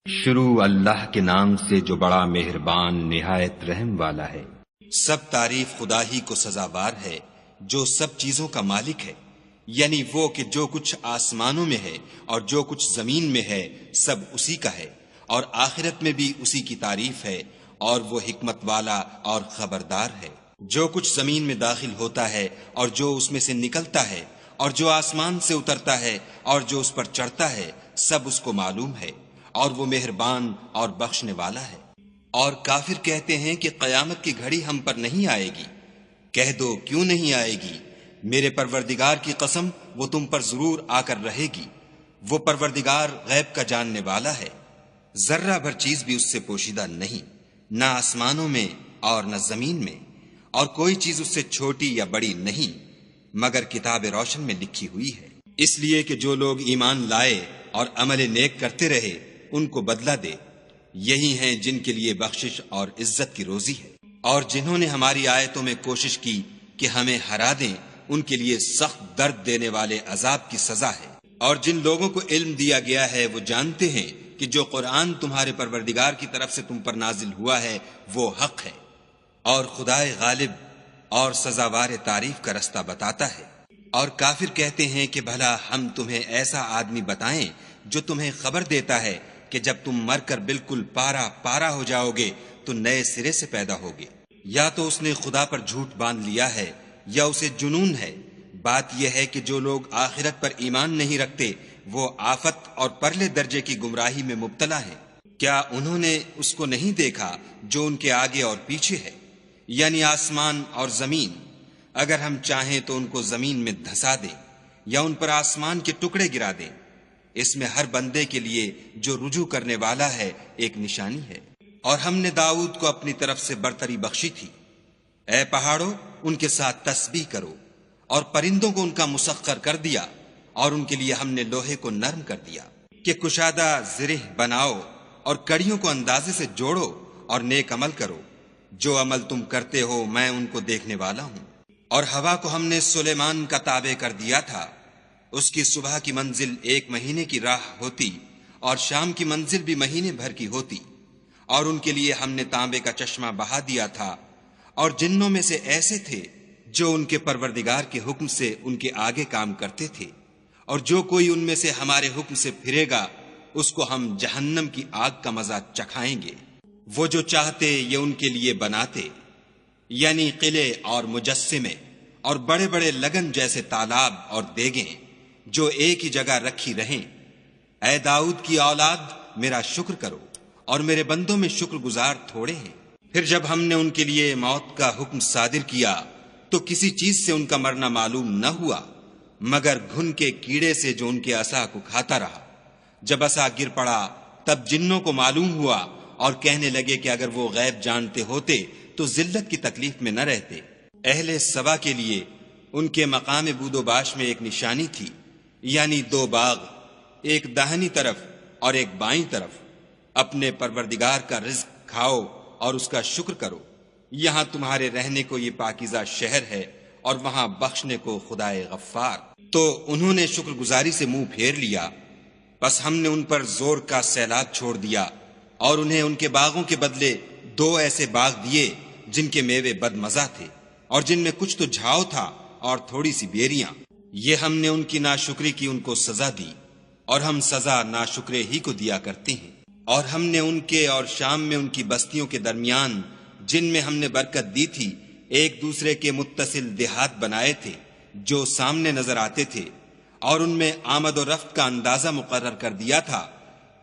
شروع اللہ کے نام سے جو بڑا مہربان نہایت رحم والا ہے۔ سب تعریف خدا ہی کو سزاوار ہے جو سب چیزوں کا مالک ہے، یعنی وہ کہ جو کچھ آسمانوں میں ہے اور جو کچھ زمین میں ہے سب اسی کا ہے، اور آخرت میں بھی اسی کی تعریف ہے، اور وہ حکمت والا اور خبردار ہے۔ جو کچھ زمین میں داخل ہوتا ہے اور جو اس میں سے نکلتا ہے اور جو آسمان سے اترتا ہے اور جو اس پر چڑھتا ہے سب اس کو معلوم ہے، اور وہ مہربان اور بخشنے والا ہے۔ اور کافر کہتے ہیں کہ قیامت کی گھڑی ہم پر نہیں آئے گی۔ کہہ دو کیوں نہیں آئے گی؟ میرے پروردگار کی قسم وہ تم پر ضرور آ کر رہے گی۔ وہ پروردگار غیب کا جاننے والا ہے، ذرہ بھر چیز بھی اس سے پوشیدہ نہیں، نہ آسمانوں میں اور نہ زمین میں، اور کوئی چیز اس سے چھوٹی یا بڑی نہیں مگر کتاب روشن میں لکھی ہوئی ہے۔ اس لیے کہ جو لوگ ایمان لائے اور عمل نیک کرتے رہے ان کو بدلہ دے، یہی ہیں جن کے لیے بخشش اور عزت کی روزی ہے۔ اور جنہوں نے ہماری آیتوں میں کوشش کی کہ ہمیں ہرا دیں ان کے لیے سخت درد دینے والے عذاب کی سزا ہے۔ اور جن لوگوں کو علم دیا گیا ہے وہ جانتے ہیں کہ جو قرآن تمہارے پروردگار کی طرف سے تم پر نازل ہوا ہے وہ حق ہے، اور خدائے غالب اور سزاوار تعریف کا رستہ بتاتا ہے۔ اور کافر کہتے ہیں کہ بھلا ہم تمہیں ایسا آدمی بتائیں جو تمہیں خبر دیتا ہے کہ جب تم مر کر بالکل پارا پارا ہو جاؤ گے تو نئے سرے سے پیدا ہوگے۔ یا تو اس نے خدا پر جھوٹ باندھ لیا ہے یا اسے جنون ہے۔ بات یہ ہے کہ جو لوگ آخرت پر ایمان نہیں رکھتے وہ آفت اور پرلے درجے کی گمراہی میں مبتلا ہیں۔ کیا انہوں نے اس کو نہیں دیکھا جو ان کے آگے اور پیچھے ہے، یعنی آسمان اور زمین؟ اگر ہم چاہیں تو ان کو زمین میں دھسا دیں یا ان پر آسمان کے ٹکڑے گرا دیں۔ اس میں ہر بندے کے لیے جو رجوع کرنے والا ہے ایک نشانی ہے۔ اور ہم نے داؤد کو اپنی طرف سے برتری بخشی تھی۔ اے پہاڑوں ان کے ساتھ تسبیح کرو، اور پرندوں کو ان کا مسخر کر دیا، اور ان کے لیے ہم نے لوہے کو نرم کر دیا کہ کشادہ زرہ بناؤ، اور کڑیوں کو اندازے سے جوڑو اور نیک عمل کرو۔ جو عمل تم کرتے ہو میں ان کو دیکھنے والا ہوں۔ اور ہوا کو ہم نے سلیمان کا تابع کر دیا تھا، اس کی صبح کی منزل 1 مہینے کی راہ ہوتی اور شام کی منزل بھی مہینے بھر کی ہوتی۔ اور ان کے لیے ہم نے تانبے کا چشمہ بہا دیا تھا، اور جنوں میں سے ایسے تھے جو ان کے پروردگار کے حکم سے ان کے آگے کام کرتے تھے، اور جو کوئی ان میں سے ہمارے حکم سے پھرے گا اس کو ہم جہنم کی آگ کا مزہ چکھائیں گے۔ وہ جو چاہتے یہ ان کے لیے بناتے، یعنی قلعے اور مجسمے اور بڑے بڑے لگن جیسے تالاب اور دیگیں جو ایک ہی جگہ رکھی رہیں۔ اے داؤد کی اولاد میرا شکر کرو، اور میرے بندوں میں شکر گزار تھوڑے ہیں۔ پھر جب ہم نے ان کے لیے موت کا حکم صادر کیا تو کسی چیز سے ان کا مرنا معلوم نہ ہوا مگر گھن کے کیڑے سے جو ان کے عصا کو کھاتا رہا۔ جب عصا گر پڑا تب جنوں کو معلوم ہوا اور کہنے لگے کہ اگر وہ غیب جانتے ہوتے تو ذلت کی تکلیف میں نہ رہتے۔ اہل سبا کے لیے ان کے مقام بود و باش میں ایک نشانی تھی، یعنی 2 باغ، ایک داہنی طرف اور ایک بائیں طرف۔ اپنے پروردگار کا رزق کھاؤ اور اس کا شکر کرو۔ یہاں تمہارے رہنے کو یہ پاکیزہ شہر ہے، اور وہاں بخشنے کو خدائے غفار۔ تو انہوں نے شکر گزاری سے منہ پھیر لیا، بس ہم نے ان پر زور کا سیلاب چھوڑ دیا، اور انہیں ان کے باغوں کے بدلے 2 ایسے باغ دیے جن کے میوے بد مزہ تھے، اور جن میں کچھ تو جھاؤ تھا اور تھوڑی سی بیریاں۔ یہ ہم نے ان کی ناشکری کی ان کو سزا دی، اور ہم سزا ناشکرے ہی کو دیا کرتے ہیں۔ اور ہم نے ان کے اور شام میں ان کی بستیوں کے درمیان جن میں ہم نے برکت دی تھی ایک دوسرے کے متصل دیہات بنائے تھے جو سامنے نظر آتے تھے، اور ان میں آمد و رفت کا اندازہ مقرر کر دیا تھا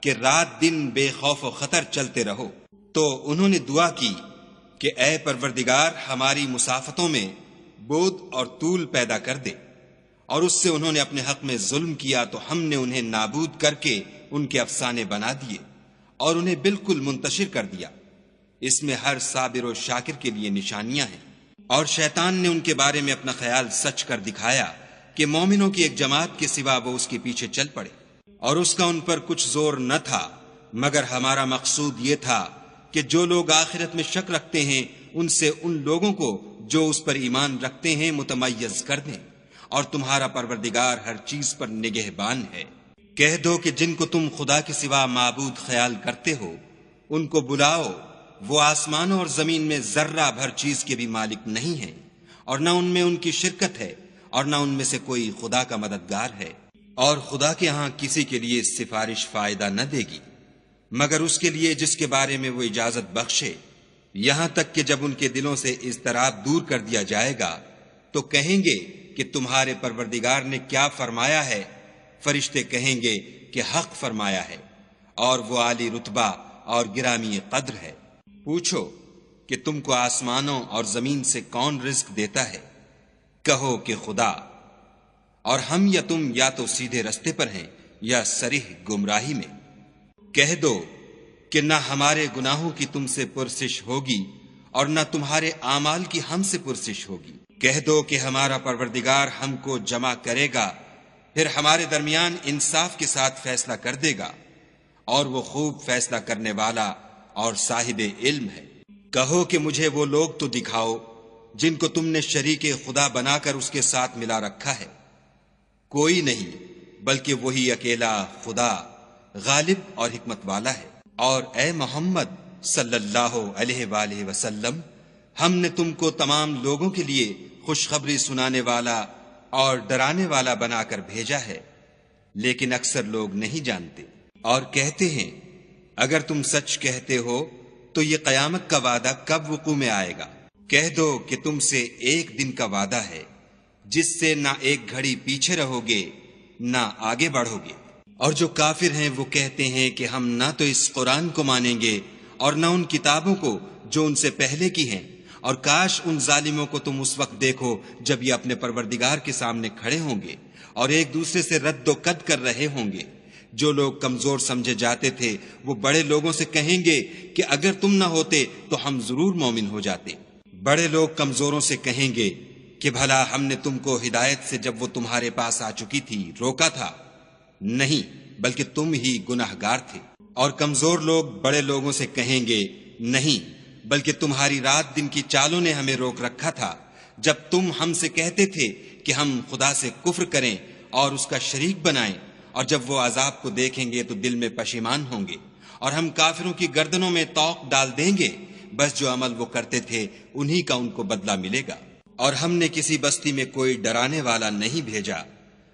کہ رات دن بے خوف و خطر چلتے رہو۔ تو انہوں نے دعا کی کہ اے پروردگار ہماری مسافتوں میں بود اور طول پیدا کر دے، اور اس سے انہوں نے اپنے حق میں ظلم کیا تو ہم نے انہیں نابود کر کے ان کے افسانے بنا دیے اور انہیں بالکل منتشر کر دیا۔ اس میں ہر صابر و شاکر کے لیے نشانیاں ہیں۔ اور شیطان نے ان کے بارے میں اپنا خیال سچ کر دکھایا کہ مومنوں کی ایک جماعت کے سوا وہ اس کے پیچھے چل پڑے، اور اس کا ان پر کچھ زور نہ تھا مگر ہمارا مقصود یہ تھا کہ جو لوگ آخرت میں شک رکھتے ہیں ان سے ان لوگوں کو جو اس پر ایمان رکھتے ہیں متمیز کر دیں، اور تمہارا پروردگار ہر چیز پر نگہبان ہے۔ کہہ دو کہ جن کو تم خدا کے سوا معبود خیال کرتے ہو ان کو بلاؤ، وہ آسمانوں اور زمین میں ذرہ بھر چیز کے بھی مالک نہیں ہیں، اور نہ ان میں ان کی شرکت ہے، اور نہ ان میں سے کوئی خدا کا مددگار ہے، اور خدا کے ہاں کسی کے لیے سفارش فائدہ نہ دے گی مگر اس کے لیے جس کے بارے میں وہ اجازت بخشے، یہاں تک کہ جب ان کے دلوں سے اضطراب دور کر دیا جائے گا تو کہیں گے کہ تمہارے پروردگار نے کیا فرمایا ہے؟ فرشتے کہیں گے کہ حق فرمایا ہے، اور وہ عالی رتبہ اور گرامی قدر ہے۔ پوچھو کہ تم کو آسمانوں اور زمین سے کون رزق دیتا ہے؟ کہو کہ خدا، اور ہم یا تم یا تو سیدھے رستے پر ہیں یا صریح گمراہی میں۔ کہہ دو کہ نہ ہمارے گناہوں کی تم سے پرسش ہوگی اور نہ تمہارے اعمال کی ہم سے پرسش ہوگی۔ کہہ دو کہ ہمارا پروردگار ہم کو جمع کرے گا، پھر ہمارے درمیان انصاف کے ساتھ فیصلہ کر دے گا، اور وہ خوب فیصلہ کرنے والا اور صاحب علم ہے۔ کہو کہ مجھے وہ لوگ تو دکھاؤ جن کو تم نے شریک خدا بنا کر اس کے ساتھ ملا رکھا ہے۔ کوئی نہیں بلکہ وہی اکیلا خدا غالب اور حکمت والا ہے۔ اور اے محمد صلی اللہ علیہ وآلہ وسلم، ہم نے تم کو تمام لوگوں کے لیے خوشخبری سنانے والا اور ڈرانے والا بنا کر بھیجا ہے، لیکن اکثر لوگ نہیں جانتے۔ اور کہتے ہیں اگر تم سچ کہتے ہو تو یہ قیامت کا وعدہ کب وقوع میں آئے گا؟ کہہ دو کہ تم سے ایک دن کا وعدہ ہے جس سے نہ ایک گھڑی پیچھے رہو گے نہ آگے بڑھو گے۔ اور جو کافر ہیں وہ کہتے ہیں کہ ہم نہ تو اس قرآن کو مانیں گے اور نہ ان کتابوں کو جو ان سے پہلے کی ہیں، اور کاش ان ظالموں کو تم اس وقت دیکھو جب یہ اپنے پروردگار کے سامنے کھڑے ہوں گے اور ایک دوسرے سے رد و قد کر رہے ہوں گے۔ جو لوگ کمزور سمجھے جاتے تھے وہ بڑے لوگوں سے کہیں گے کہ اگر تم نہ ہوتے تو ہم ضرور مومن ہو جاتے۔ بڑے لوگ کمزوروں سے کہیں گے کہ بھلا ہم نے تم کو ہدایت سے جب وہ تمہارے پاس آ چکی تھی روکا تھا؟ نہیں، بلکہ تم ہی گناہگار تھے۔ اور کمزور لوگ بڑے لوگوں سے کہیں گے نہیں، بلکہ تمہاری رات دن کی چالوں نے ہمیں روک رکھا تھا جب تم ہم سے کہتے تھے کہ ہم خدا سے کفر کریں اور اس کا شریک بنائیں، اور جب وہ عذاب کو دیکھیں گے تو دل میں پشیمان ہوں گے، اور ہم کافروں کی گردنوں میں طوق ڈال دیں گے، بس جو عمل وہ کرتے تھے انہی کا ان کو بدلہ ملے گا۔ اور ہم نے کسی بستی میں کوئی ڈرانے والا نہیں بھیجا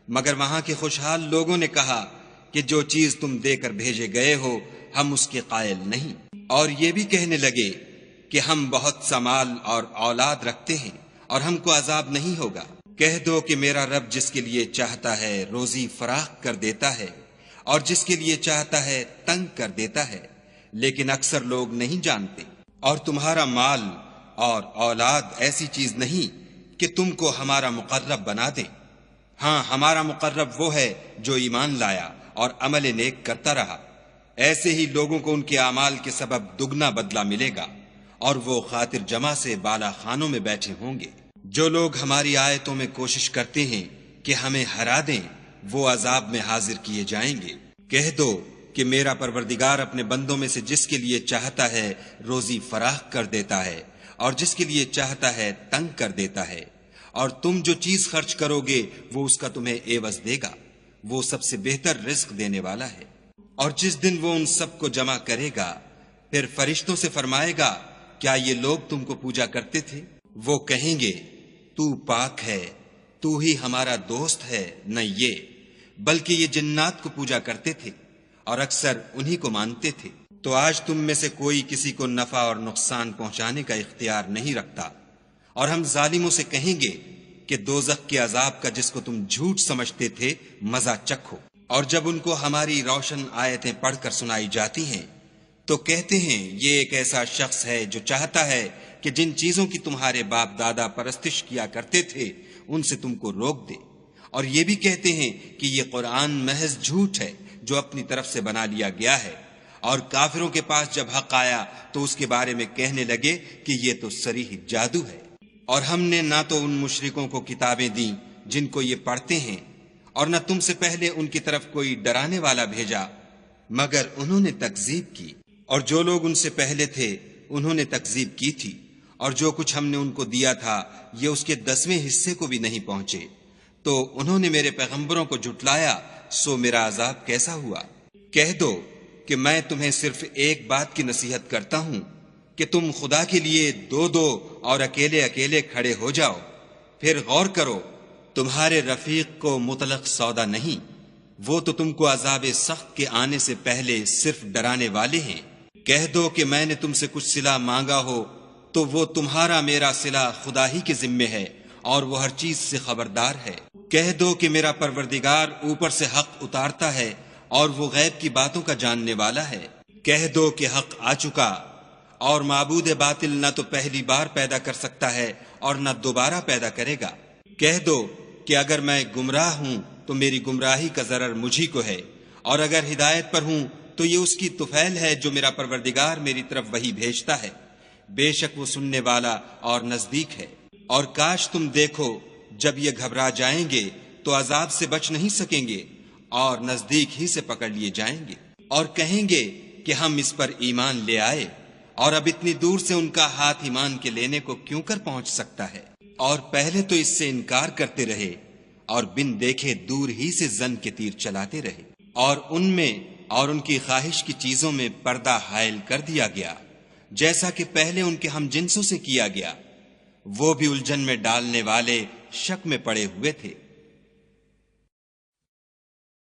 مگر وہاں کے خوشحال لوگوں نے کہا کہ جو چیز تم دے کر بھیجے گئے ہو ہم اس کے قائل نہیں، اور یہ بھی کہنے لگے کہ ہم بہت سا مال اور اولاد رکھتے ہیں اور ہم کو عذاب نہیں ہوگا۔ کہہ دو کہ میرا رب جس کے لیے چاہتا ہے روزی فراخ کر دیتا ہے اور جس کے لیے چاہتا ہے تنگ کر دیتا ہے، لیکن اکثر لوگ نہیں جانتے۔ اور تمہارا مال اور اولاد ایسی چیز نہیں کہ تم کو ہمارا مقرب بنا دیں۔ ہاں، ہمارا مقرب وہ ہے جو ایمان لایا اور عمل نیک کرتا رہا۔ ایسے ہی لوگوں کو ان کے اعمال کے سبب دگنا بدلہ ملے گا، اور وہ خاطر جمع سے بالا خانوں میں بیٹھے ہوں گے۔ جو لوگ ہماری آیتوں میں کوشش کرتے ہیں کہ ہمیں ہرا دیں وہ عذاب میں حاضر کیے جائیں گے۔ کہہ دو کہ میرا پروردگار اپنے بندوں میں سے جس کے لیے چاہتا ہے روزی فراخ کر دیتا ہے اور جس کے لیے چاہتا ہے تنگ کر دیتا ہے، اور تم جو چیز خرچ کرو گے وہ اس کا تمہیں عوض دے گا، وہ سب سے بہتر رزق دینے والا ہے۔ اور جس دن وہ ان سب کو جمع کرے گا پھر فرشتوں سے فرمائے گا کیا یہ لوگ تم کو پوجا کرتے تھے؟ وہ کہیں گے تو پاک ہے، تو ہی ہمارا دوست ہے، نہ یہ بلکہ یہ جنات کو پوجا کرتے تھے اور اکثر انہی کو مانتے تھے۔ تو آج تم میں سے کوئی کسی کو نفع اور نقصان پہنچانے کا اختیار نہیں رکھتا، اور ہم ظالموں سے کہیں گے کہ دوزخ کے عذاب کا جس کو تم جھوٹ سمجھتے تھے مزہ چکھو۔ اور جب ان کو ہماری روشن آیتیں پڑھ کر سنائی جاتی ہیں تو کہتے ہیں یہ ایک ایسا شخص ہے جو چاہتا ہے کہ جن چیزوں کی تمہارے باپ دادا پرستش کیا کرتے تھے ان سے تم کو روک دے، اور یہ بھی کہتے ہیں کہ یہ قرآن محض جھوٹ ہے جو اپنی طرف سے بنا لیا گیا ہے۔ اور کافروں کے پاس جب حق آیا تو اس کے بارے میں کہنے لگے کہ یہ تو صریح جادو ہے۔ اور ہم نے نہ تو ان مشرکوں کو کتابیں دیں جن کو یہ پڑھتے ہیں، اور نہ تم سے پہلے ان کی طرف کوئی ڈرانے والا بھیجا مگر انہوں نے تکذیب کی، اور جو لوگ ان سے پہلے تھے انہوں نے تکذیب کی تھی، اور جو کچھ ہم نے ان کو دیا تھا یہ اس کے 10ویں حصے کو بھی نہیں پہنچے۔ تو انہوں نے میرے پیغمبروں کو جھٹلایا سو میرا عذاب کیسا ہوا۔ کہہ دو کہ میں تمہیں صرف ایک بات کی نصیحت کرتا ہوں کہ تم خدا کے لیے دو دو اور اکیلے اکیلے کھڑے ہو جاؤ، پھر غور کرو، تمہارے رفیق کو مطلق سودا نہیں، وہ تو تم کو عذاب سخت کے آنے سے پہلے صرف ڈرانے والے ہیں۔ کہہ دو کہ میں نے تم سے کچھ صلہ مانگا ہو تو وہ تمہارا میرا صلہ خدا ہی کے ذمے ہے اور وہ ہر چیز سے خبردار ہے۔ کہہ دو کہ میرا پروردگار اوپر سے حق اتارتا ہے اور وہ غیب کی باتوں کا جاننے والا ہے۔ کہہ دو کہ حق آ چکا اور معبود باطل نہ تو پہلی بار پیدا کر سکتا ہے اور نہ دوبارہ پیدا کرے گا۔ کہہ دو کہ اگر میں گمراہ ہوں تو میری گمراہی کا ضرر مجھی کو ہے، اور اگر ہدایت پر ہوں تو یہ اس کی طفیل ہے جو میرا پروردگار میری طرف وحی بھیجتا ہے، بے شک وہ سننے والا اور نزدیک ہے۔ اور کاش تم دیکھو جب یہ گھبرا جائیں گے تو عذاب سے بچ نہیں سکیں گے اور نزدیک ہی سے پکڑ لیے جائیں گے، اور کہیں گے کہ ہم اس پر ایمان لے آئے، اور اب اتنی دور سے ان کا ہاتھ ایمان کے لینے کو کیوں کر پہنچ سکتا ہے؟ اور پہلے تو اس سے انکار کرتے رہے اور بن دیکھے دور ہی سے زن کے تیر چلاتے رہے، اور ان میں اور ان کی خواہش کی چیزوں میں پردہ حائل کر دیا گیا، جیسا کہ پہلے ان کے ہم جنسوں سے کیا گیا۔ وہ بھی الجھن میں ڈالنے والے شک میں پڑے ہوئے تھے۔